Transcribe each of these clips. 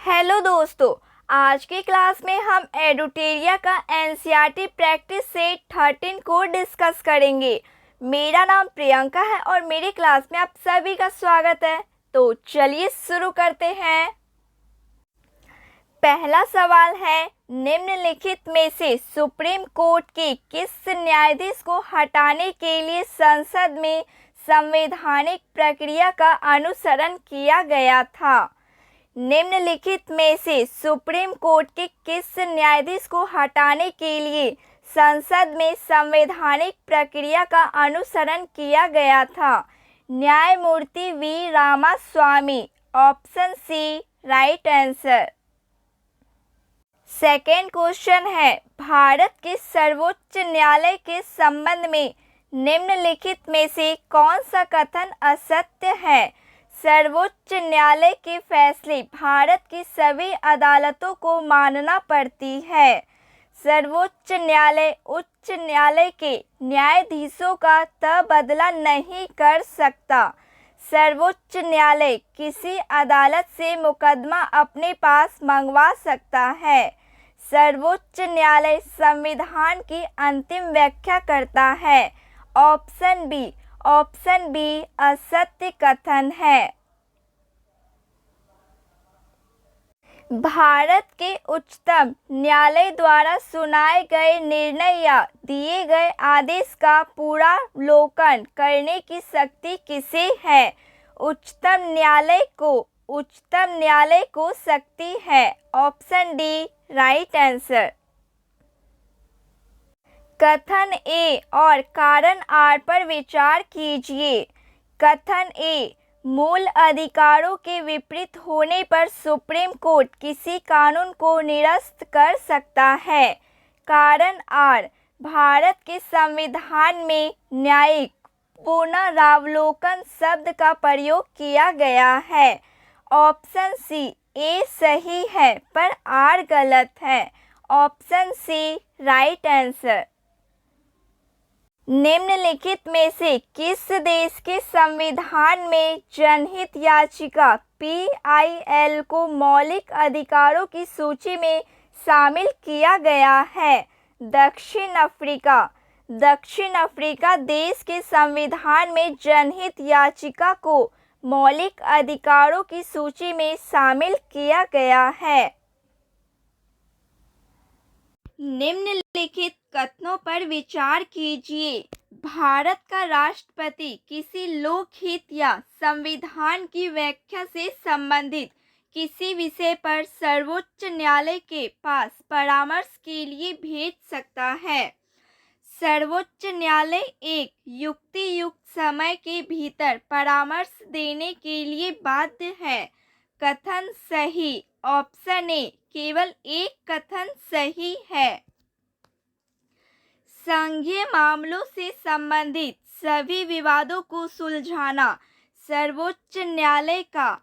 Hello दोस्तों, आज की क्लास में हम एडुटेरिया का एनसीईआरटी प्रैक्टिस सेट 13 को डिस्कस करेंगे। मेरा नाम प्रियंका है और मेरी क्लास में आप सभी का स्वागत है। तो चलिए शुरू करते हैं। पहला सवाल है, निम्नलिखित में से सुप्रीम कोर्ट के किस न्यायाधीश को हटाने के लिए संसद में संवैधानिक प्रक्रिया का अनुसरण किया गया था? निम्नलिखित में से सुप्रीम कोर्ट के किस न्यायाधीश को हटाने के लिए संसद में संवैधानिक प्रक्रिया का अनुसरण किया गया था? न्यायमूर्ति V Ramaswami. Option C right answer. Second question है, भारत के सर्वोच्च न्यायालय के संबंध में निम्नलिखित में से कौन सा कथन असत्य है? सर्वोच्च न्यायालय के फैसले भारत की सभी अदालतों को मानना पड़ती है। सर्वोच्च न्यायालय उच्च न्यायालय के न्यायाधीशों का तबादला नहीं कर सकता। सर्वोच्च न्यायालय किसी अदालत से मुकदमा अपने पास मंगवा सकता है। सर्वोच्च न्यायालय संविधान की अंतिम व्याख्या करता है। ऑप्शन बी असत्य कथन है। भारत के उच्चतम न्यायालय द्वारा सुनाए गए निर्णय या दिए गए आदेश का पुनरावलोकन करने की शक्ति किसे है? उच्चतम न्यायालय को शक्ति है। Option D right answer. कथन ए और कारण आर पर विचार कीजिए। कथन ए, मूल अधिकारों के विपरीत होने पर सुप्रीम कोर्ट किसी कानून को निरस्त कर सकता है। कारण आर, भारत के संविधान में न्यायिक पुनरावलोकन शब्द का प्रयोग किया गया है। ऑप्शन सी ए सही है पर आर गलत है। Option C right answer. निम्नलिखित में से किस देश के संविधान में जनहित याचिका PIL को मौलिक अधिकारों की सूची में शामिल किया गया है? दक्षिण अफ्रीका। दक्षिण अफ्रीका देश के संविधान में जनहित याचिका को मौलिक अधिकारों की सूची में शामिल किया गया है। निम्नलिखित कथनों पर विचार कीजिए। भारत का राष्ट्रपति किसी लोकहित या संविधान की व्याख्या से संबंधित किसी विषय पर सर्वोच्च न्यायालय के पास परामर्श के लिए भेज सकता है। सर्वोच्च न्यायालय एक युक्तियुक्त समय के भीतर परामर्श देने के लिए बाध्य है। कथन सही। ऑप्शन ए, केवल एक कथन सही है। संघीय मामलों से संबंधित सभी विवादों को सुलझाना सर्वोच्च न्यायालय का।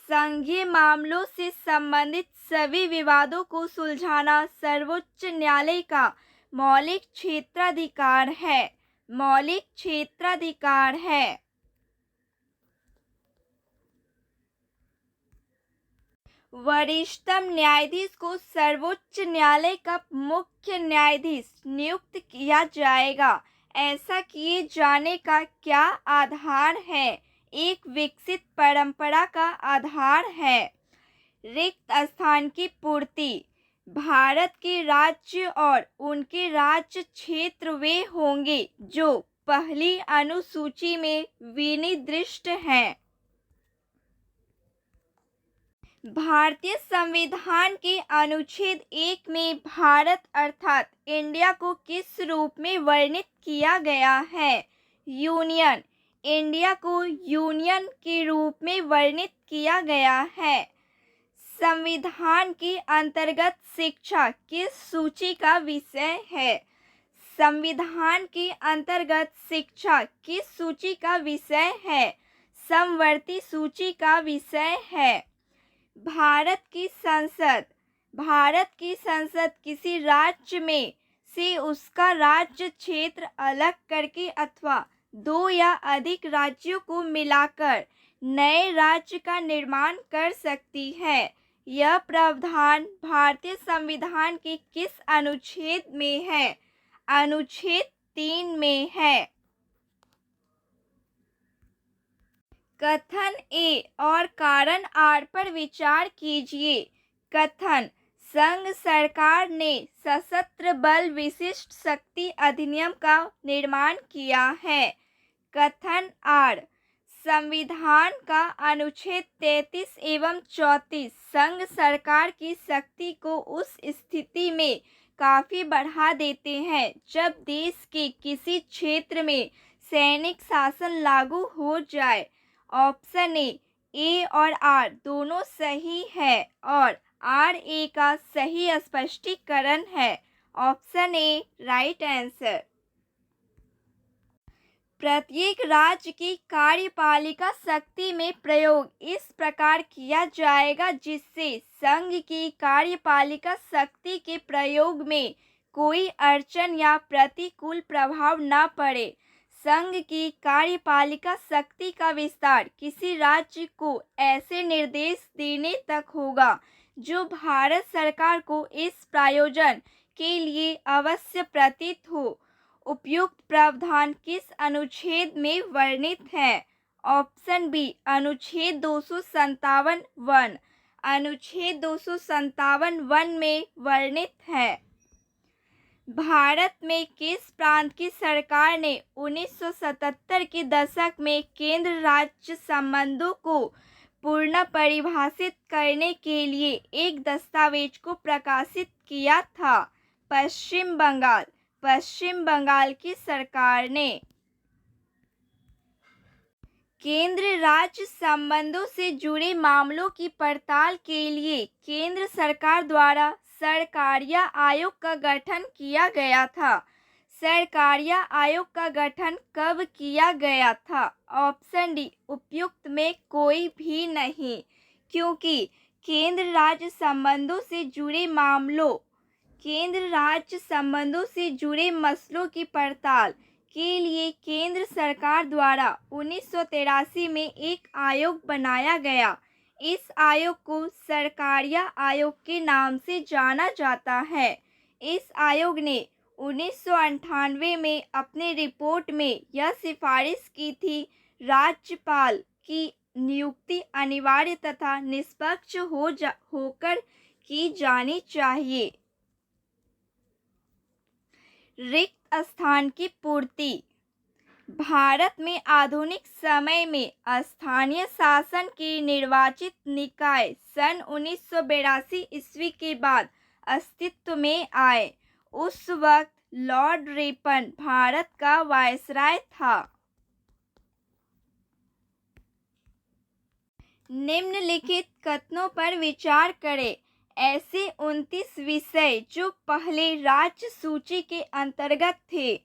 संघीय मामलों से संबंधित सभी विवादों को सुलझाना सर्वोच्च न्यायालय का मौलिक क्षेत्राधिकार है। मौलिक क्षेत्राधिकार है। वरिष्ठतम न्यायाधीश को सर्वोच्च न्यायालय का मुख्य न्यायाधीश नियुक्त किया जाएगा। ऐसा किए जाने का क्या आधार है? एक विकसित परंपरा का आधार है। रिक्त स्थान की पूर्ति। भारत के राज्य और उनके राज्य क्षेत्र वे होंगे जो पहली अनुसूची में विनिर्दिष्ट हैं। भारतीय संविधान के अनुच्छेद 1 में भारत अर्थात इंडिया को किस रूप में वर्णित किया गया है? यूनियन। इंडिया को यूनियन के रूप में वर्णित किया गया है। संविधान के अंतर्गत शिक्षा किस सूची का विषय है? संविधान के अंतर्गत शिक्षा किस सूची का विषय है? समवर्ती सूची का विषय है। भारत की संसद किसी राज्य में से उसका राज्य क्षेत्र अलग करके अथवा दो या अधिक राज्यों को मिलाकर नए राज्य का निर्माण कर सकती है। यह प्रावधान भारतीय संविधान के किस अनुच्छेद में है? अनुच्छेद 3 में है। कथन ए और कारण आर पर विचार कीजिए। कथन: संघ सरकार ने सशस्त्र बल विशिष्ट शक्ति अधिनियम का निर्माण किया है। कथन आर: संविधान का अनुच्छेद 33 एवं 34 संघ सरकार की शक्ति को उस स्थिति में काफी बढ़ा देते हैं जब देश के किसी क्षेत्र में सैनिक शासन लागू हो जाए। ऑप्शन ए और आर दोनों सही है और आर ए का सही स्पष्टीकरण है। Option A right answer. प्रत्येक राज्य की कार्यपालिका शक्ति में प्रयोग इस प्रकार किया जाएगा जिससे संघ की कार्यपालिका शक्ति के प्रयोग में कोई अड़चन या प्रतिकूल प्रभाव न पड़े। संघ की कार्यपालिका शक्ति का विस्तार किसी राज्य को ऐसे निर्देश देने तक होगा जो भारत सरकार को इस प्रयोजन के लिए आवश्यक प्रतीत हो। उपयुक्त प्रावधान किस अनुच्छेद में वर्णित है? ऑप्शन बी अनुच्छेद 257 वन। अनुच्छेद 257 वन में वर्णित है। भारत में किस प्रांत की सरकार ने 1977 के दशक में केंद्र राज्य संबंधों को पुनः परिभाषित करने के लिए एक दस्तावेज को प्रकाशित किया था? पश्चिम बंगाल। पश्चिम बंगाल की सरकार ने केंद्र राज्य संबंधों से जुड़े मामलों की पड़ताल के लिए केंद्र सरकार द्वारा सरकारिया आयोग का गठन किया गया था। सरकारिया आयोग का गठन कब किया गया था? ऑप्शन डी उपयुक्त में कोई भी नहीं, क्योंकि केंद्र राज्य संबंधों से जुड़े मसलों की पड़ताल के लिए केंद्र सरकार द्वारा 1983 में एक आयोग बनाया गया। इस आयोग को सरकारिया आयोग के नाम से जाना जाता है। इस आयोग ने 1998 में अपनी रिपोर्ट में यह सिफारिश की थी राज्यपाल की नियुक्ति अनिवार्य तथा निष्पक्ष होकर की जानी चाहिए। रिक्त स्थान की पूर्ति। भारत में आधुनिक समय में स्थानीय शासन के निर्वाचित निकाय सन 1982 ईस्वी के बाद अस्तित्व में आए। उस वक्त लॉर्ड रिपन भारत का वायसराय था। निम्नलिखित कथनों पर विचार करें। ऐसे 29 विषय जो पहले राज्य सूची के अंतर्गत थे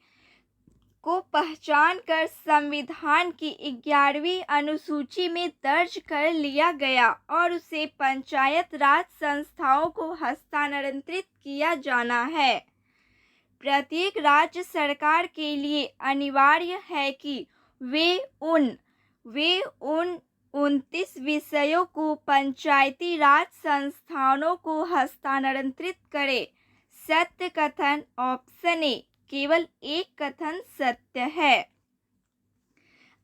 को पहचान कर संविधान की 11वीं अनुसूची में दर्ज कर लिया गया और उसे पंचायत राज संस्थाओं को हस्तांतरित किया जाना है। प्रत्येक राज्य सरकार के लिए अनिवार्य है कि वे उन 29 विषयों को पंचायती राज संस्थानों को हस्तांतरित करे। सत्य कथन ऑप्शन ए केवल एक कथन सत्य है।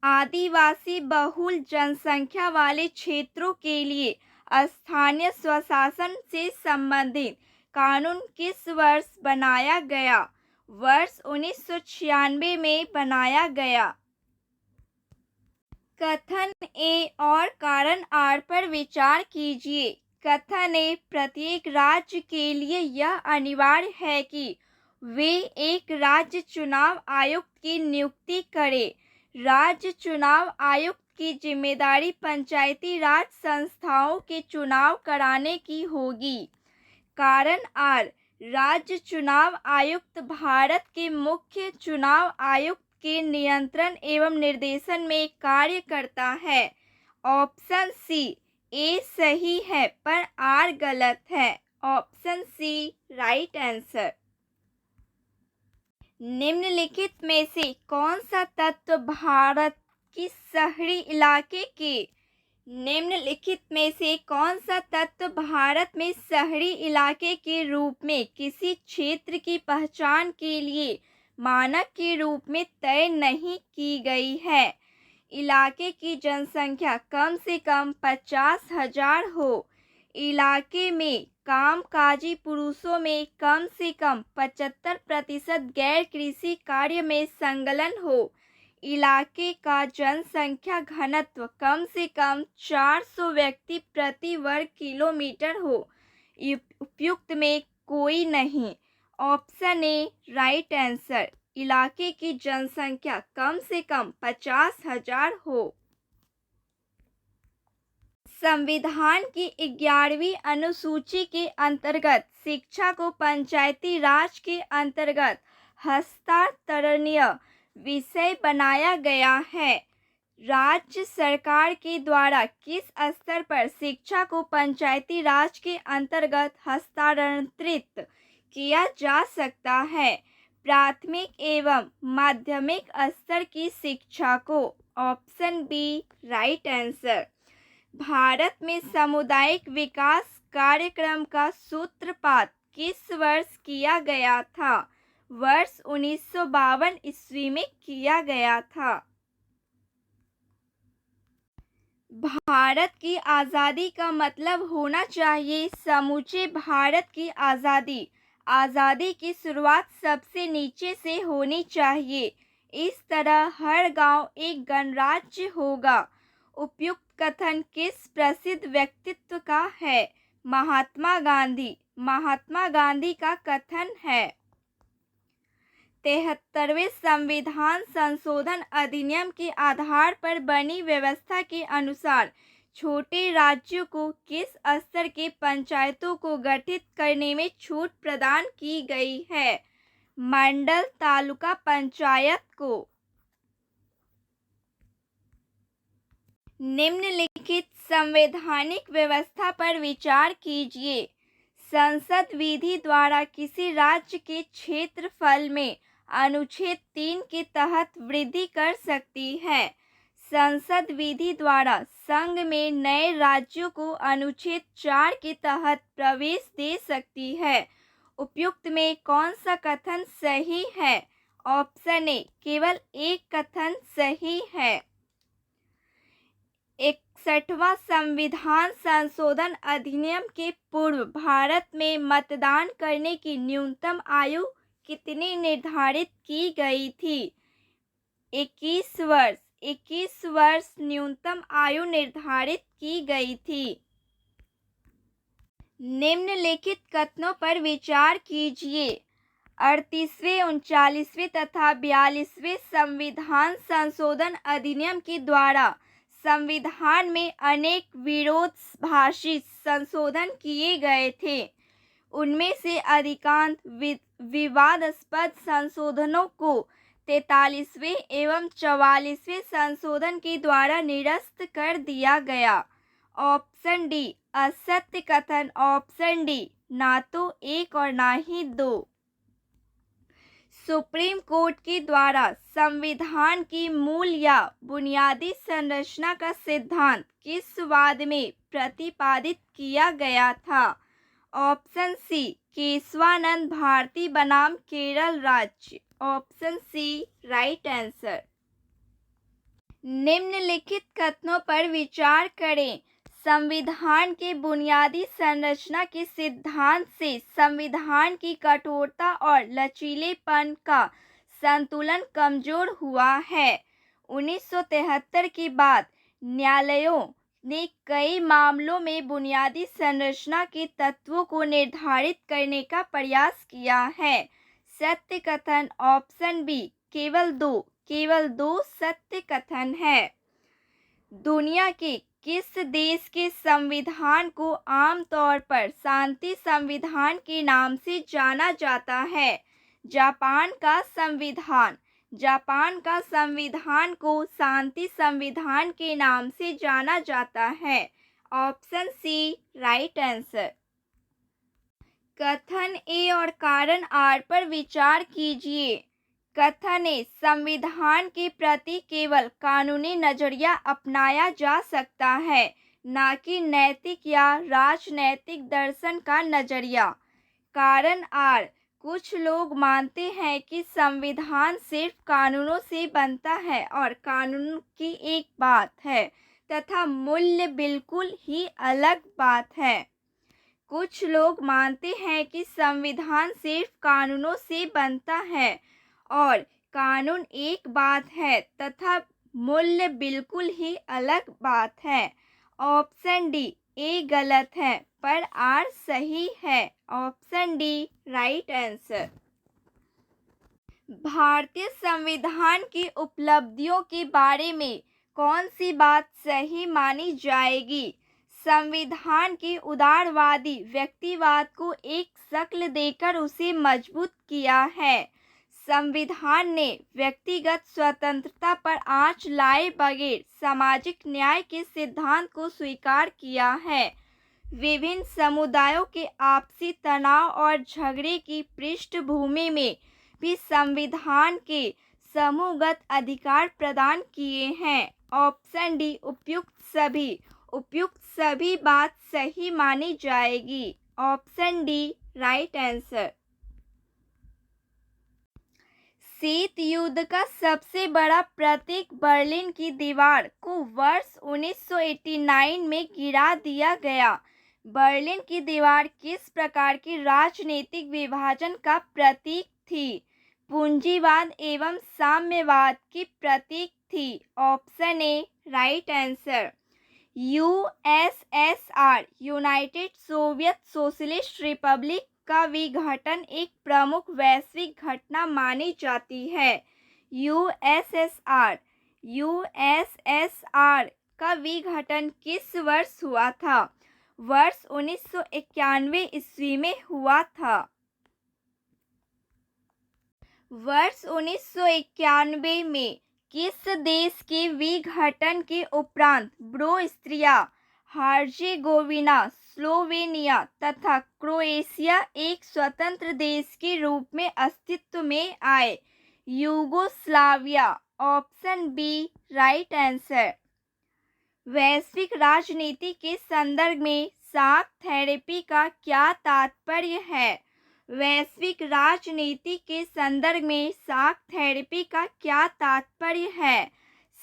आदिवासी बहुल जनसंख्या वाले क्षेत्रों के लिए स्थानीय स्वशासन से संबंधित कानून किस वर्ष बनाया गया? वर्ष 1996 में बनाया गया। कथन ए और कारण आर पर विचार कीजिए। कथन ए प्रत्येक राज्य के लिए यह अनिवार्य है कि वे एक राज्य चुनाव आयुक्त की नियुक्ति करें। राज्य चुनाव आयुक्त की जिम्मेदारी पंचायती राज संस्थाओं के चुनाव कराने की होगी। कारण आर राज्य चुनाव आयुक्त भारत के मुख्य चुनाव आयुक्त के नियंत्रण एवं निर्देशन में कार्य करता है। ऑप्शन सी ए सही है पर आर गलत है। Option C right answer. निम्नलिखित में से कौन सा तत्व भारत की शहरी इलाके के निम्नलिखित में से कौन सा तत्व भारत में शहरी इलाके के रूप में किसी क्षेत्र की पहचान के लिए मानक के रूप में तय नहीं की गई है? इलाके की जनसंख्या कम से कम 50,000 हो। इलाके में कामकाजी पुरुषों में कम से कम 75% गैर कृषि कार्य में संलग्न हो। इलाके का जनसंख्या घनत्व कम से कम 400 व्यक्ति प्रति वर्ग किलोमीटर हो। उपयुक्त में कोई नहीं। Option A right answer. इलाके की जनसंख्या कम से कम 50,000 हो। संविधान की 11वीं अनुसूची के अंतर्गत शिक्षा को पंचायती राज के अंतर्गत हस्तांतरणीय विषय बनाया गया है। राज्य सरकार के द्वारा किस स्तर पर शिक्षा को पंचायती राज के अंतर्गत हस्तांतरित किया जा सकता है? प्राथमिक एवं माध्यमिक स्तर की शिक्षा को। Option B right answer. Bharat में सामुदायिक विकास कार्यक्रम का सूत्रपात किस वर्ष किया गया था? वर्ष 1952 ईस्वी में किया गया था। भारत की आज़ादी का मतलब होना चाहिए समूचे भारत की आज़ादी। आज़ादी की शुरुआत सबसे नीचे से होनी चाहिए। इस तरह हर गांव एक गणराज्य होगा। उपयुक्त कथन किस प्रसिद्ध व्यक्तित्व का है? महात्मा गांधी। महात्मा गांधी का कथन है। 73वें संविधान संशोधन अधिनियम के आधार पर बनी व्यवस्था के अनुसार छोटे राज्यों को किस स्तर के पंचायतों को गठित करने में छूट प्रदान की गई है? मंडल तालुका पंचायत को। निम्नलिखित संवैधानिक व्यवस्था पर विचार कीजिए। संसद विधि द्वारा किसी राज्य के क्षेत्रफल में अनुच्छेद 3 के तहत वृद्धि कर सकती है। संसद विधि द्वारा संघ में नए राज्यों को अनुच्छेद 4 के तहत प्रवेश दे सकती है। उपयुक्त में कौन सा कथन सही है? ऑप्शन ए केवल एक कथन सही है। 61वां संविधान संशोधन अधिनियम के पूर्व भारत में मतदान करने की न्यूनतम आयु कितनी निर्धारित की गई थी? 21 वर्ष। 21 वर्ष न्यूनतम आयु निर्धारित की गई थी। निम्नलिखित कथनों पर विचार कीजिए। 38वें, 39वें तथा 42वें संविधान संशोधन अधिनियम के द्वारा संविधान में अनेक विरोधाभासी संशोधन किए गए थे। उनमें से अधिकांश विवादास्पद संशोधनों को 43वें एवं 44वें संशोधन के द्वारा निरस्त कर दिया गया। ऑप्शन डी असत्य कथन। ऑप्शन डी ना तो एक और ना ही दो। सुप्रीम कोर्ट के द्वारा संविधान की मूल या बुनियादी संरचना का सिद्धांत किस वाद में प्रतिपादित किया गया था? ऑप्शन सी केशवानंद भारती बनाम केरल राज्य। Option C right answer. निम्नलिखित कथनों पर विचार करें। संविधान के बुनियादी संरचना के सिद्धांत से संविधान की कठोरता और लचीलेपन का संतुलन कमजोर हुआ है। 1973 के बाद न्यायालयों ने कई मामलों में बुनियादी संरचना के तत्वों को निर्धारित करने का प्रयास किया है। सत्य कथन। ऑप्शन बी केवल दो सत्य कथन है। दुनिया के किस देश के संविधान को आमतौर पर शांति संविधान के नाम से जाना जाता है? जापान का संविधान। जापान का संविधान को शांति संविधान के नाम से जाना जाता है। Option C right answer. कथन ए और कारण आर पर विचार कीजिए। कथन ए, संविधान के प्रति केवल कानूनी नजरिया अपनाया जा सकता है, ना कि नैतिक या राजनैतिक दर्शन का नजरिया। कारण आर, कुछ लोग मानते हैं कि संविधान सिर्फ कानूनों से बनता है और कानून की एक बात है तथा मूल्य बिल्कुल ही अलग बात है। कुछ लोग मानते हैं कि संविधान सिर्फ कानूनों से बनता है और कानून एक बात है तथा मूल्य बिल्कुल ही अलग बात है। ऑप्शन डी ए गलत है पर आर सही है। Option D right answer. भारतीय संविधान की उपलब्धियों के बारे में कौन सी बात सही मानी जाएगी? संविधान के उदारवादी व्यक्तिवाद को एक शक्ल देकर उसे मजबूत किया है। संविधान ने व्यक्तिगत स्वतंत्रता पर आंच लाए बगैर सामाजिक न्याय के सिद्धांत को स्वीकार किया है। विभिन्न समुदायों के आपसी तनाव और झगड़े की पृष्ठभूमि में भी संविधान के समूहगत अधिकार प्रदान किए हैं। ऑप्शन डी उपयुक्त सभी बात सही मानी जाएगी। Option D right answer. शीत युद्ध का सबसे बड़ा प्रतीक बर्लिन की दीवार को वर्ष 1989 में गिरा दिया गया। बर्लिन की दीवार किस प्रकार की राजनीतिक विभाजन का प्रतीक थी? पूंजीवाद एवं साम्यवाद की प्रतीक थी। Option A right answer. USSR United Soviet socialist Republic का विघटन एक प्रमुख वैश्विक घटना मानी जाती है। यूएसएसआर का विघटन किस वर्ष हुआ था? वर्ष 1991 ईस्वी में हुआ था। वर्ष 1991 में किस देश के विघटन के उपरांत बोस्निया हर्जेगोविना, स्लोवेनिया तथा क्रोएशिया एक स्वतंत्र देश के रूप में अस्तित्व में आए? Yugoslavia. Option B right answer. वैश्विक राजनीति के संदर्भ में शॉक थेरेपी का क्या तात्पर्य है? वैश्विक राजनीति के संदर्भ में शॉक थेरेपी का क्या तात्पर्य है?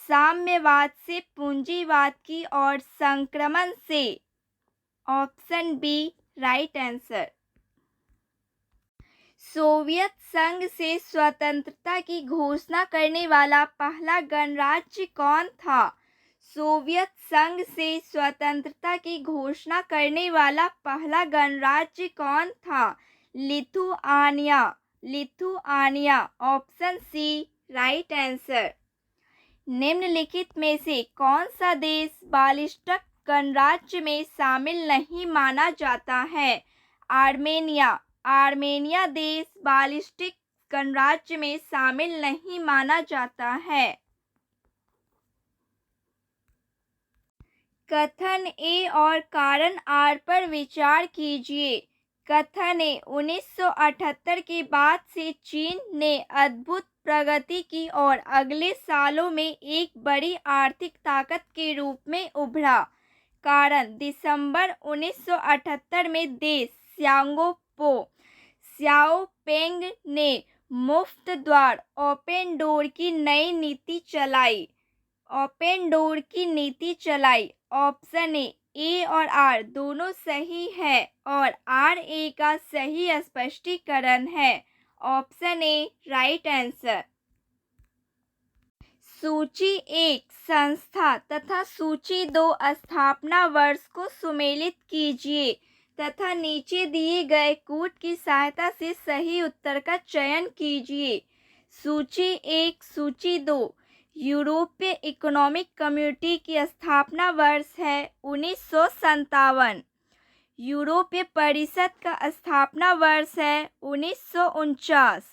साम्यवाद से पूंजीवाद की ओर संक्रमण से। Option B right answer. Soviet संघ से स्वतंत्रता की घोषणा करने वाला पहला गणराज्य कौन था? सोवियत संघ से स्वतंत्रता की घोषणा करने वाला पहला गणराज्य कौन था? Lithuania. Option C right answer. निम्नलिखित में से कौन सा देश बालिस्टिक गणराज्य में शामिल नहीं माना जाता है? आर्मेनिया देश बालिस्टिक गणराज्य में शामिल नहीं माना जाता है। कथन ए और कारण आर पर विचार कीजिए। कथन ए, 1978 के बाद से चीन ने अद्भुत प्रगति की और अगले सालों में एक बड़ी आर्थिक ताकत के रूप में उभरा। कारण, दिसंबर 1978 में देश श्याओपेंग ने मुफ्त द्वार ओपन डोर की नई नीति चलाई। ऑप्शन ए और आर दोनों सही है और आर ए का सही स्पष्टीकरण है। Option A right answer. सूची 1 संस्था तथा सूची 2 स्थापना वर्ष को सुमेलित कीजिए तथा नीचे दिए गए कूट की सहायता से सही उत्तर का चयन कीजिए। सूची 1 सूची 2 यूरोपीय इकोनॉमिक कम्युनिटी की स्थापना वर्ष है 1957। यूरोपीय परिषद का स्थापना वर्ष है 1949।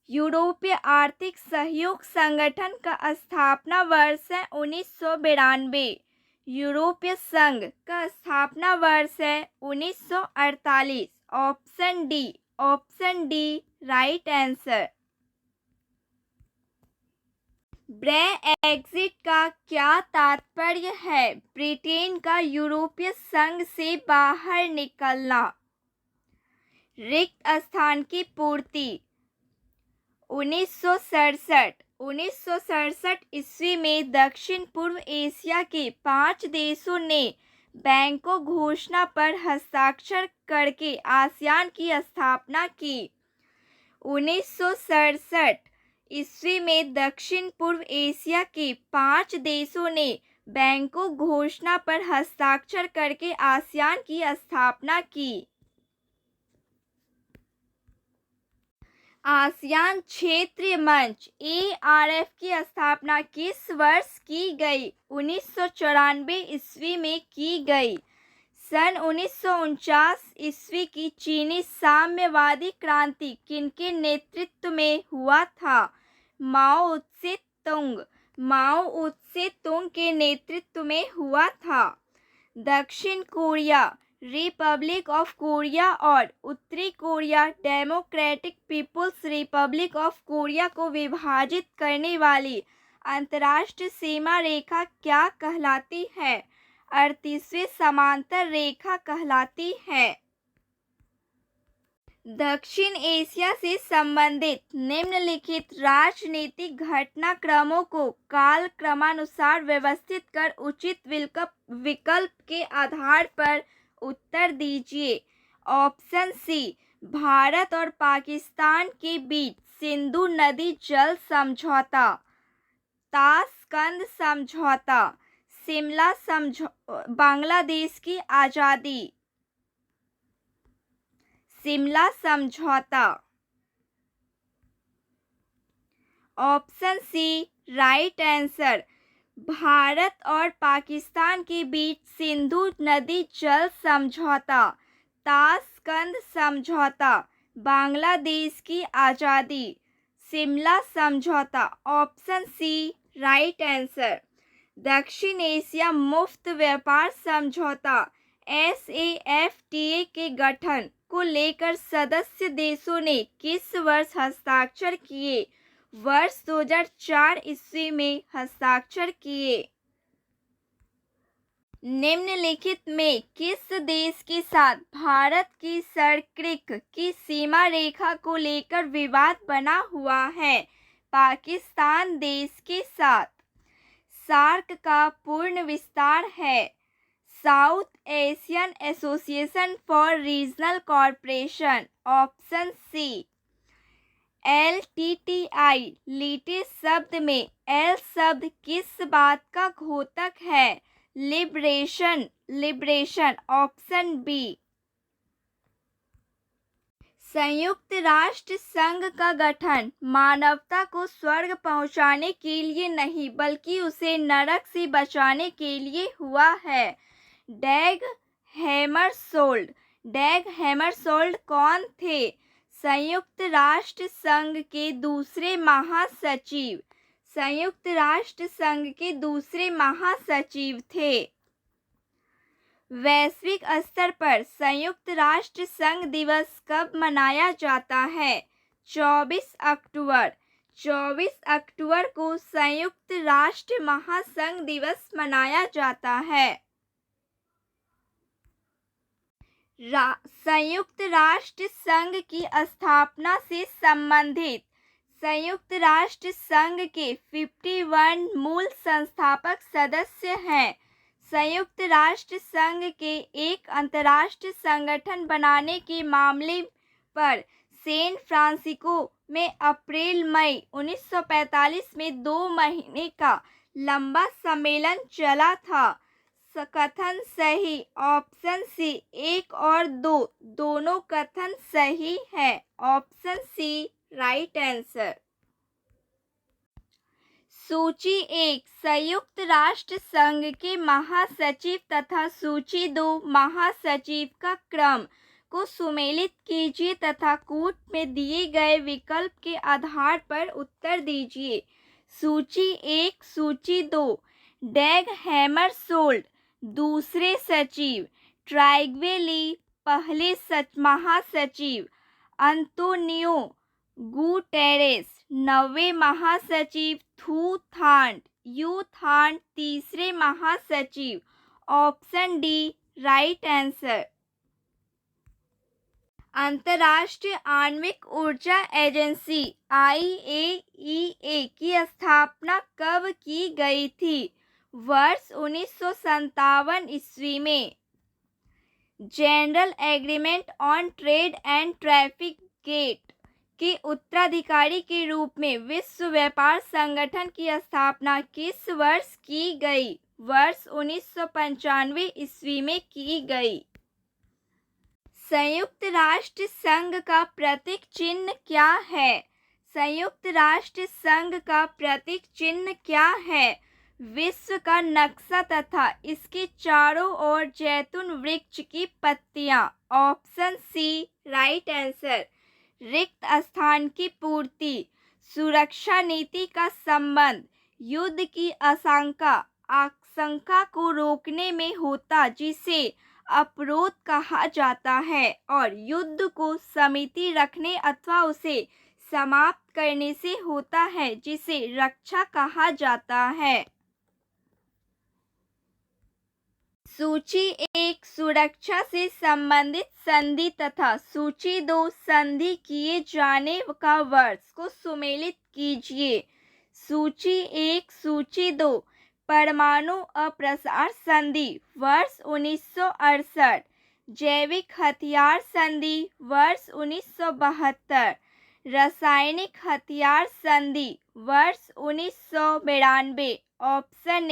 यूरोपीय आर्थिक सहयोग संगठन का स्थापना वर्ष है 1992। यूरोपीय संघ का स्थापना वर्ष है 1948। Option D right answer. Brexit का क्या तात्पर्य है? ब्रिटेन का यूरोपीय संघ से बाहर निकलना। रिक्त स्थान की पूर्ति। 1967 ईस्वी में दक्षिण पूर्व एशिया के 5 देशों ने बैंकों घोषणा पर हस्ताक्षर करके आसियान की स्थापना की। 1967 ईस्वी में दक्षिण पूर्व एशिया के 5 देशों ने बैंकों घोषणा पर हस्ताक्षर करके आसियान की स्थापना की। आसियान क्षेत्रीय मंच ARF की स्थापना किस वर्ष की गई? 1994 ईस्वी में की गई। सन 1949 ईस्वी की चीनी साम्यवादी क्रांति किनके नेतृत्व में हुआ था? माओ त्से तुंग के नेतृत्व में हुआ था। दक्षिण कोरिया रिपब्लिक ऑफ कोरिया और उत्तरी Korea Democratic People's Republic of Korea को विभाजित करने वाली अंतर्राष्ट्रीय सीमा रेखा क्या कहलाती है? 38वीं समांतर रेखा कहलाती है। दक्षिण एशिया से संबंधित निम्नलिखित राजनीतिक घटनाक्रमों को कालक्रमानुसार व्यवस्थित कर उचित विकल्प के आधार पर उत्तर दीजिए। ऑप्शन सी, भारत और पाकिस्तान के बीच सिंधु नदी जल समझौता, ताशकंद समझौता, बांग्लादेश की आज़ादी, शिमला समझौता। Option C right answer. Bharat और पाकिस्तान के बीच सिंधु नदी जल समझौता, ताशकंद समझौता, बांग्लादेश की आज़ादी, शिमला समझौता। Option C right answer. दक्षिण एशिया मुफ्त व्यापार समझौता SAFTA के गठन को लेकर सदस्य देशों ने किस वर्ष हस्ताक्षर किए? वर्ष 2004 ईस्वी में हस्ताक्षर किए। निम्नलिखित में किस देश के साथ भारत की सर्क्रिक की सीमा रेखा को लेकर विवाद बना हुआ है? पाकिस्तान देश के साथ। सार्क का पूर्ण विस्तार है South Asian Association for Regional Corporation. Option C. LTTI लीटे शब्द में L शब्द किस बात का घोतक है? लिबरेशन। Option B. संयुक्त राष्ट्र संघ का गठन मानवता को स्वर्ग पहुंचाने के लिए नहीं बल्कि उसे नरक से बचाने के लिए हुआ है। डैग हैमरशोल्ड कौन थे? संयुक्त राष्ट्र संघ के दूसरे महासचिव। संयुक्त राष्ट्र संघ के दूसरे महासचिव थे। वैश्विक स्तर पर संयुक्त राष्ट्र संघ दिवस कब मनाया जाता है? 24 अक्टूबर। 24 अक्टूबर को संयुक्त राष्ट्र महासंघ दिवस मनाया जाता है। संयुक्त राष्ट्र संघ की स्थापना से संबंधित संयुक्त राष्ट्र संघ के 51 मूल संस्थापक सदस्य हैं। संयुक्त राष्ट्र संघ के एक अंतर्राष्ट्रीय संगठन बनाने के मामले पर सैन फ्रांसिस्को में अप्रैल-मई 1945 में 2 महीने का लंबा सम्मेलन चला था। कथन सही। ऑप्शन सी 1 और 2 दोनों कथन सही है। Option C right answer. सूची 1 संयुक्त राष्ट्र संघ के महासचिव तथा सूची 2 महासचिव का क्रम को सुमेलित कीजिए तथा कूट में दिए गए विकल्प के आधार पर उत्तर दीजिए। सूची 1 सूची 2 डैग हैमरशोल्ड दूसरे सचिव, ट्राइग्वे ली पहले महासचिव, अंतोनियो गुटेरेस 9वें महासचिव थू थाट, यू थाट तीसरे महासचिव। Option D right answer. अंतर्राष्ट्रीय आणविक ऊर्जा एजेंसी IAEA की स्थापना कब की गई थी? वर्ष 1957 ईस्वी में। General agreement on trade and traffic GATT के उत्तराधिकारी के रूप में विश्व व्यापार संगठन की स्थापना किस वर्ष की गई? वर्ष 1995 ईस्वी में की गई। संयुक्त राष्ट्र संघ का प्रतीक चिन्ह क्या है? संयुक्त राष्ट्र संघ का प्रतीक चिन्ह क्या है? विश्व का नक्शा तथा इसके चारों ओर जैतून वृक्ष की पत्तियां। Option C right answer. रिक्त स्थान की पूर्ति, सुरक्षा नीति का संबंध, युद्ध की आशंका को रोकने में होता जिसे अपरोध कहा जाता है, और युद्ध को समिति रखने अथवा उसे समाप्त करने से होता है जिसे रक्षा कहा जाता है। सूची 1 सुरक्षा से संबंधित संधि तथा सूची 2 संधि किए जाने का वर्ष को सुमेलित कीजिए। सूची 1 सूची 2 परमाणु अप्रसार संधि वर्ष 1968, जैविक हथियार संधि वर्ष 1972, रासायनिक हथियार संधि वर्ष 1992। Option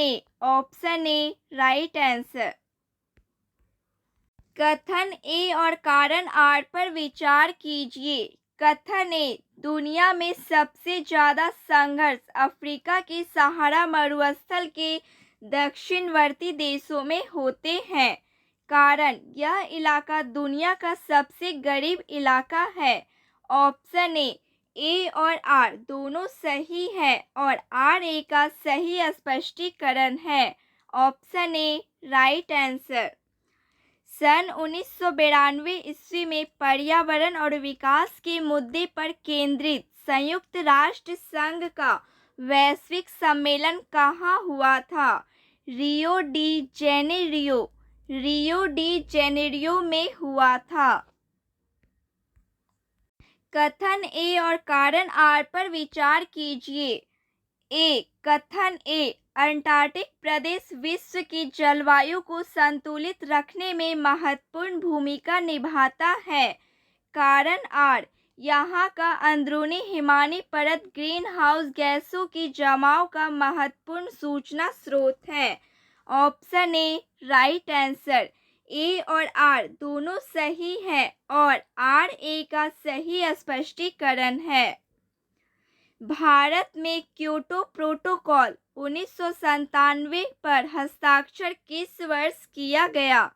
A right answer. कथन ए और कारण आर पर विचार कीजिए। कथन ए दुनिया में सबसे ज्यादा संघर्ष अफ्रीका के सहारा मरुस्थल के दक्षिणवर्ती देशों में होते हैं। कारण यह इलाका दुनिया का सबसे गरीब इलाका है। ऑप्शन ए और आर दोनों सही है और आर ए का सही स्पष्टीकरण है। Option A right answer. सन 1992 ईस्वी में पर्यावरण और विकास के मुद्दे पर केंद्रित संयुक्त राष्ट्र संघ का वैश्विक सम्मेलन कहाँ हुआ था? रियो डी जेनेरियो में हुआ था। कथन ए और कारण आर पर विचार कीजिए। कथन ए अंटार्कटिक प्रदेश विश्व की जलवायु को संतुलित रखने में महत्वपूर्ण भूमिका निभाता है। कारण आर यहाँ का अंदरूनी हिमानी परत ग्रीन हाउस गैसों की जमाव का महत्वपूर्ण सूचना स्रोत है। Option A right answer. A और आर दोनों सही है और आर ए का सही स्पष्टीकरण है। भारत में क्योटो प्रोटोकॉल 1997 पर हस्ताक्षर किस वर्ष किया गया?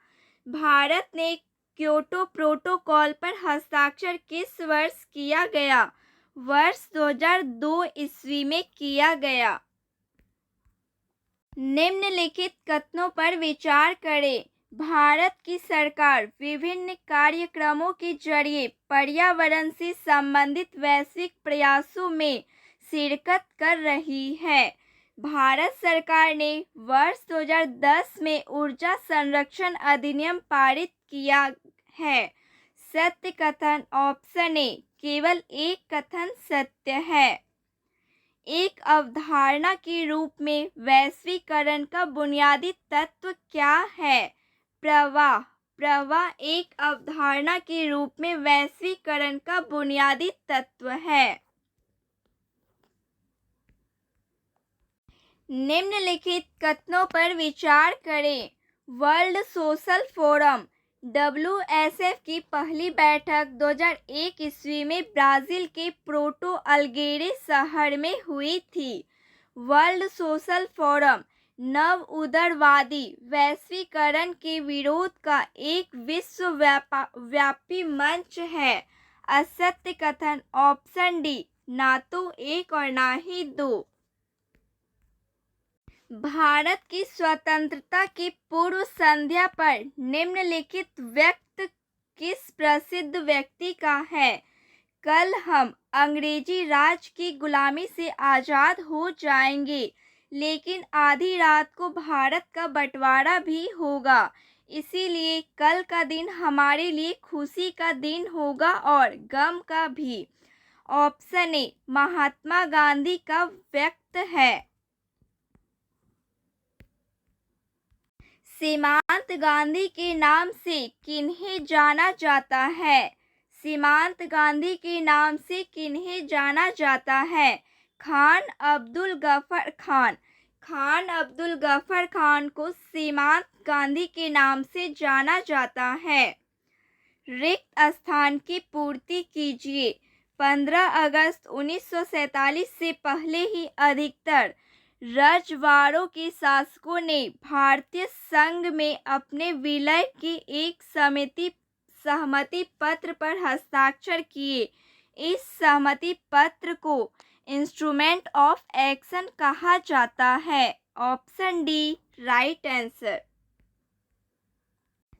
भारत ने क्योटो प्रोटोकॉल पर हस्ताक्षर किस वर्ष किया गया? वर्ष 2002 ईस्वी में किया गया। निम्नलिखित कथनों पर विचार करें। भारत की सरकार विभिन्न कार्यक्रमों के जरिए पर्यावरण से संबंधित वैश्विक प्रयासों में शिरकत कर रही है। भारत सरकार ने वर्ष 2010 में ऊर्जा संरक्षण अधिनियम पारित किया है। सत्य कथन ऑप्शन ए। केवल एक कथन सत्य है। एक अवधारणा के रूप में वैश्वीकरण का बुनियादी तत्व क्या है? प्रवाह एक अवधारणा के रूप में वैश्वीकरण का बुनियादी तत्व है। निम्नलिखित कथनों पर विचार करें। वर्ल्ड सोशल फोरम WSF की पहली बैठक 2001 ईस्वी में ब्राजील के पोर्टो अलेग्रे शहर में हुई थी। वर्ल्ड सोशल फोरम नव उदारवादी वैश्वीकरण के विरोध का एक विश्वव्यापी मंच है। असत्य कथन ऑप्शन डी। ना तो एक और ना ही दो। भारत की स्वतंत्रता की पूर्व संध्या पर निम्नलिखित व्यक्त किस प्रसिद्ध व्यक्ति का है? कल हम अंग्रेजी राज की गुलामी से आज़ाद हो जाएंगे, लेकिन आधी रात को भारत का बंटवारा भी होगा। इसीलिए कल का दिन हमारे लिए खुशी का दिन होगा और गम का भी। ऑप्शन ए महात्मा गांधी का व्यक्त है। सीमांत गांधी के नाम से किन्हें जाना जाता है? सीमांत गांधी के नाम से किन्हें जाना जाता है? खान अब्दुल गफर खान। खान अब्दुल गफर खान को सीमांत गांधी के नाम से जाना जाता है। रिक्त स्थान की पूर्ति कीजिए। 15 अगस्त 1947 से पहले ही अधिकतर रजवाड़ों के शासकों ने भारतीय संघ में अपने विलय की एक सहमति पत्र पर हस्ताक्षर किए। इस सहमति पत्र को इंस्ट्रूमेंट ऑफ एक्शन कहा जाता है। Option D right answer.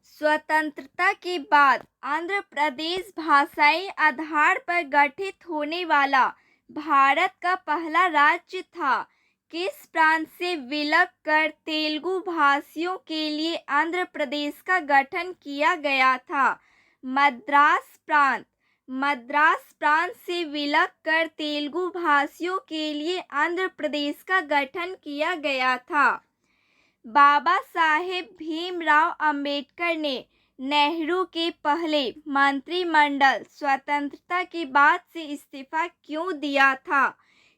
स्वतंत्रता के बाद आंध्र प्रदेश भाषाई आधार पर गठित होने वाला भारत का पहला राज्य था। किस प्रांत से विलग कर तेलुगु भाषियों के लिए आंध्र प्रदेश का गठन किया गया था? मद्रास प्रांत। मद्रास प्रांत से विलग कर तेलुगु भाषियों के लिए आंध्र प्रदेश का गठन किया गया था। बाबा साहेब भीमराव अंबेडकर ने नेहरू के पहले मंत्रिमंडल स्वतंत्रता के बाद से इस्तीफा क्यों दिया था?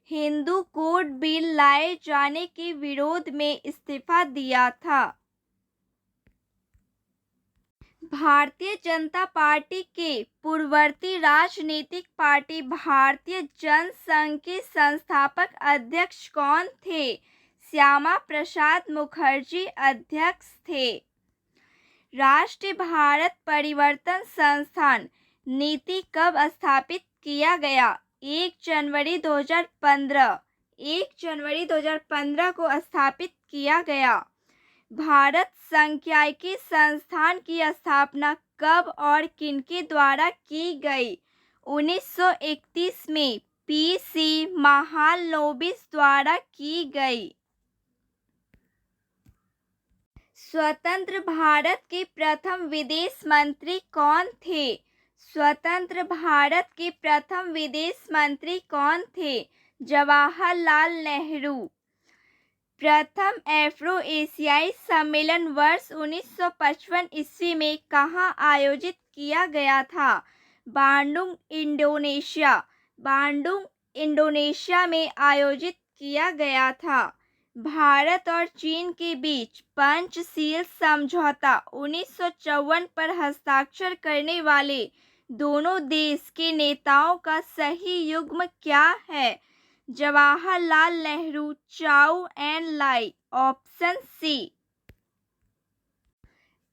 हिंदू कोड बिल लाए जाने के विरोध में इस्तीफा दिया था। भारतीय जनता पार्टी के पूर्ववर्ती राजनीतिक पार्टी भारतीय जनसंघ के संस्थापक अध्यक्ष कौन थे? श्यामा प्रसाद मुखर्जी अध्यक्ष थे। राष्ट्रीय भारत परिवर्तन संस्थान नीति कब स्थापित किया गया? 1 जनवरी 2015। 1 जनवरी 2015 को स्थापित किया गया। भारत सांख्यिकी संस्थान की स्थापना कब और किनके द्वारा की गई? 1931 में पीसी महालनोबिस द्वारा की गई। स्वतंत्र भारत के प्रथम विदेश मंत्री कौन थे? स्वतंत्र भारत के प्रथम विदेश मंत्री कौन थे? जवाहरलाल नेहरू। प्रथम अफ्रो एशियाई सम्मेलन वर्ष 1955 ईस्वी में कहाँ आयोजित किया गया था? Bandung, Indonesia. बांडुंग, इंडोनेशिया में आयोजित किया गया था। भारत और चीन के बीच पंचशील समझौता 1954 पर हस्ताक्षर करने वाले दोनों देश के नेताओं का सही युग्म क्या है? Jawaharlal Nehru, Chou En Lai. Option C.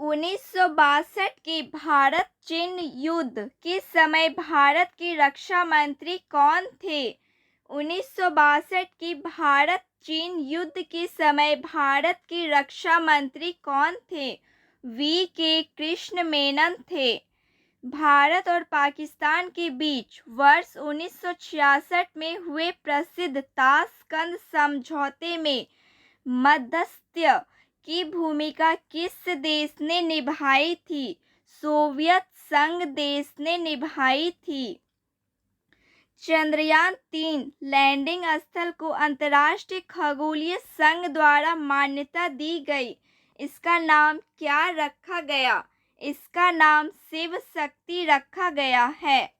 1962 के भारत चीन युद्ध के समय भारत के रक्षा मंत्री कौन थे? 1962 के भारत चीन युद्ध के समय भारत के रक्षा मंत्री कौन थे? V.K. कृष्ण मेनन थे। भारत और पाकिस्तान के बीच वर्ष 1966 में हुए प्रसिद्ध ताशकंद समझौते में मध्यस्थता की भूमिका किस देश ने निभाई थी? सोवियत संघ देश ने निभाई थी। चंद्रयान 3 लैंडिंग स्थल को अंतर्राष्ट्रीय खगोलीय संघ द्वारा मान्यता दी गई। इसका नाम क्या रखा गया? इसका नाम शिव शक्ति रखा गया है।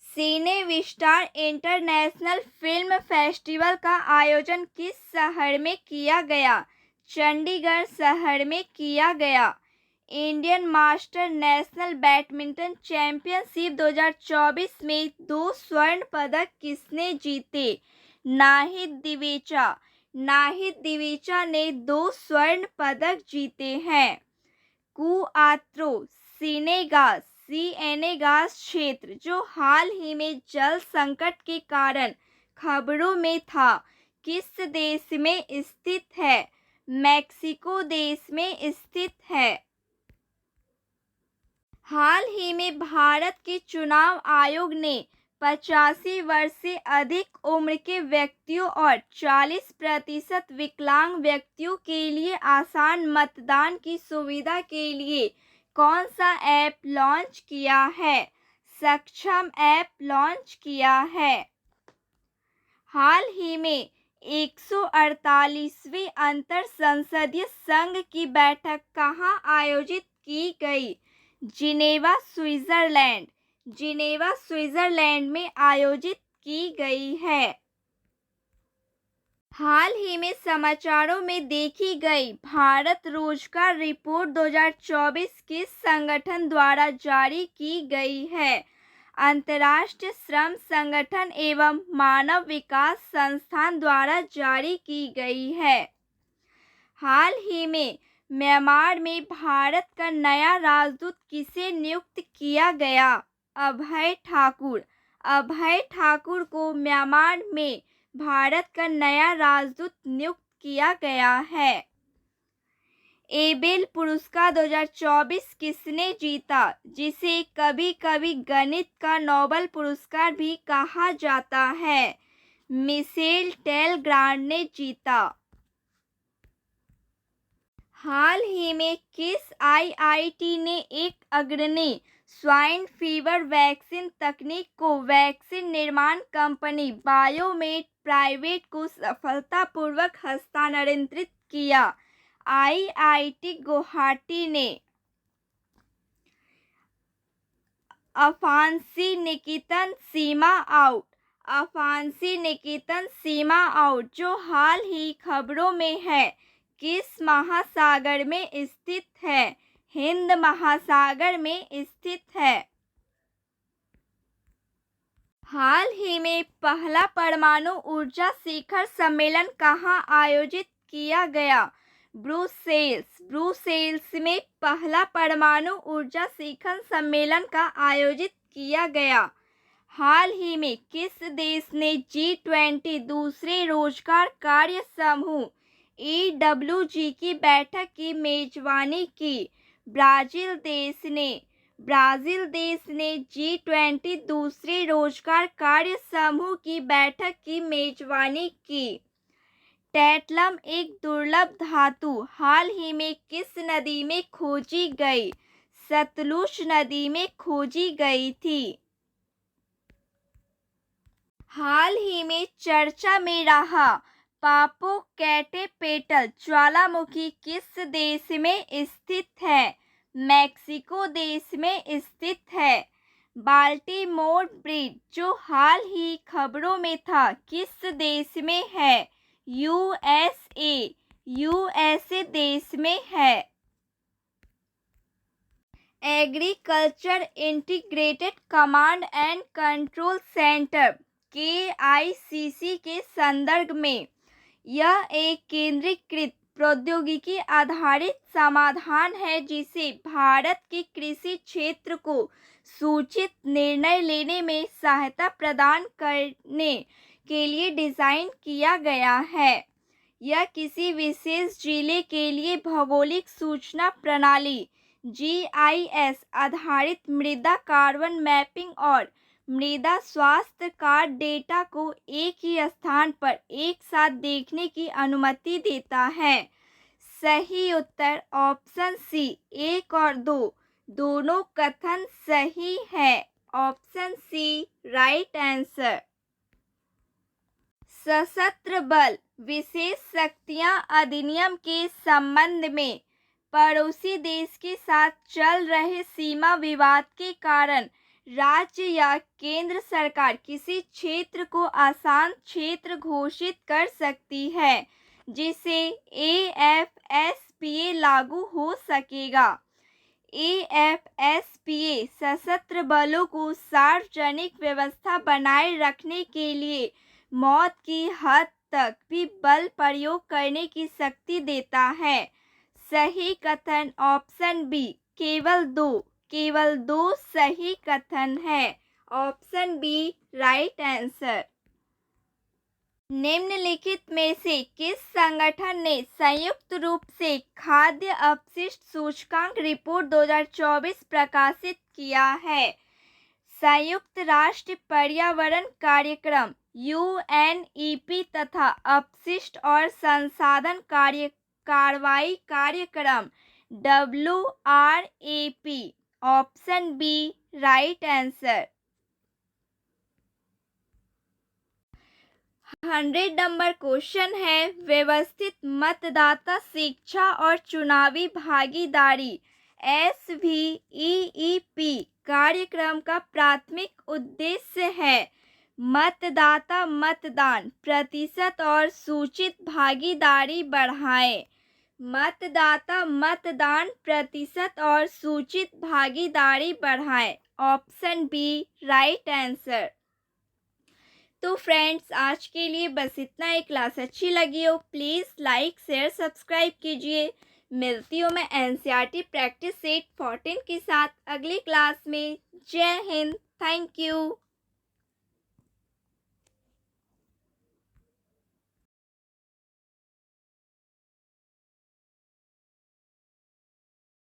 सिने विस्टार इंटरनेशनल फिल्म फेस्टिवल का आयोजन किस शहर में किया गया? चंडीगढ़ शहर में किया गया। Indian master national badminton championship 2024 में 2 स्वर्ण पदक किसने जीते? नाहिद दिवेचा। नाहिद दिवेचा ने 2 स्वर्ण पदक जीते हैं। कुआत्रो सिएनेगास क्षेत्र जो हाल ही में जल संकट के कारण खबरों में था, किस देश में स्थित है? मैक्सिको देश में स्थित है। हाल ही में भारत के चुनाव आयोग ने 85 वर्ष से अधिक उम्र के व्यक्तियों और 40% विकलांग व्यक्तियों के लिए आसान मतदान की सुविधा के लिए कौन सा ऐप लॉन्च किया है? सक्षम ऐप लॉन्च किया है। हाल ही में 148वीं अंतर संसदीय संघ की बैठक कहाँ आयोजित की गई? Geneva, Switzerland. जिनेवा, स्विट्जरलैंड में आयोजित की गई है। हाल ही में समाचारों में देखी गई भारत रोजगार रिपोर्ट 2024 किस संगठन द्वारा जारी की गई है? अंतर्राष्ट्रीय श्रम संगठन एवं मानव विकास संस्थान द्वारा जारी की गई है। हाल ही में म्यांमार में भारत का नया राजदूत किसे नियुक्त किया गया? अभय ठाकुर। अभय ठाकुर को म्यांमार में भारत का नया राजदूत नियुक्त किया गया है। एबेल पुरस्कार 2024 किसने जीता, जिसे कभी कभी गणित का नोबेल पुरस्कार भी कहा जाता है? मिशेल टेलग्रांड ने जीता। हाल ही में किस आईआईटी ने एक अग्रणी स्वाइन फीवर वैक्सीन तकनीक को वैक्सीन निर्माण कंपनी बायोमेड प्राइवेट को सफलतापूर्वक हस्तांतरित किया? आईआईटी गुवाहाटी ने। अफांसी निकेतन सीमा आउट। अफांसी निकेतन सीमा आउट जो हाल ही खबरों में है, किस महासागर में स्थित है? हिंद महासागर में स्थित है। हाल ही में पहला परमाणु ऊर्जा शिखर सम्मेलन कहाँ आयोजित किया गया? ब्रुसेल्स। ब्रुसेल्स में पहला परमाणु ऊर्जा शिखर सम्मेलन का आयोजित किया गया। हाल ही में किस देश ने G20 दूसरे रोजगार कार्य समूह EWG की बैठक की मेजबानी की? ब्राजील देश ने। ब्राजील देश ने G20 दूसरे रोजगार कार्य समूह की बैठक की मेजबानी की। टैंटलम एक दुर्लभ धातु हाल ही में किस नदी में खोजी गई? सतलुज नदी में खोजी गई थी। हाल ही में चर्चा में रहा पापोकैटेपेटल ज्वालामुखी किस देश में स्थित है? मैक्सिको देश में स्थित है। बाल्टीमोर ब्रिज जो हाल ही खबरों में था, किस देश में है? यूएसए। यूएसए देश में है। Agriculture integrated command and control centre KICC के संदर्भ में यह एक केंद्रीकृत प्रौद्योगिकी आधारित समाधान है जिसे भारत के कृषि क्षेत्र को सूचित निर्णय लेने में सहायता प्रदान करने के लिए डिज़ाइन किया गया है। यह किसी विशेष जिले के लिए भौगोलिक सूचना प्रणाली GIS आधारित मृदा कार्बन मैपिंग और मृदा स्वास्थ्य कार्ड डेटा को एक ही स्थान पर एक साथ देखने की अनुमति देता है। सही उत्तर ऑप्शन सी 1 और 2 दोनों कथन सही है। Option C right answer. सशस्त्र बल विशेष शक्तियां अधिनियम के संबंध में पड़ोसी देश के साथ चल रहे सीमा विवाद के कारण राज्य या केंद्र सरकार किसी क्षेत्र को आसान क्षेत्र घोषित कर सकती है जिसे AFSPA लागू हो सकेगा। AFSPA सशस्त्र बलों को सार्वजनिक व्यवस्था बनाए रखने के लिए मौत की हद तक भी बल प्रयोग करने की शक्ति देता है। सही कथन ऑप्शन बी केवल दो सही कथन है। Option B right answer. निम्नलिखित में से किस संगठन ने संयुक्त रूप से खाद्य अपशिष्ट सूचकांक रिपोर्ट 2024 प्रकाशित किया है? संयुक्त राष्ट्र पर्यावरण कार्यक्रम UNEP तथा अपशिष्ट और संसाधन कार्रवाई कार्यक्रम WRAP। Option B right answer. 100 number question है, व्यवस्थित मतदाता शिक्षा और चुनावी भागीदारी SVEEP कार्यक्रम का प्राथमिक उद्देश्य है मतदाता मतदान प्रतिशत और सूचित भागीदारी बढ़ाएं। मतदाता मतदान प्रतिशत और सूचित भागीदारी बढ़ाएं। Option B right answer. तो फ्रेंड्स, आज के लिए बस इतना ही। क्लास अच्छी लगी हो प्लीज़ लाइक शेयर सब्सक्राइब कीजिए। मिलती हूँ मैं NCERT प्रैक्टिस सेट 14 के साथ अगली क्लास में। जय हिंद, थैंक यू।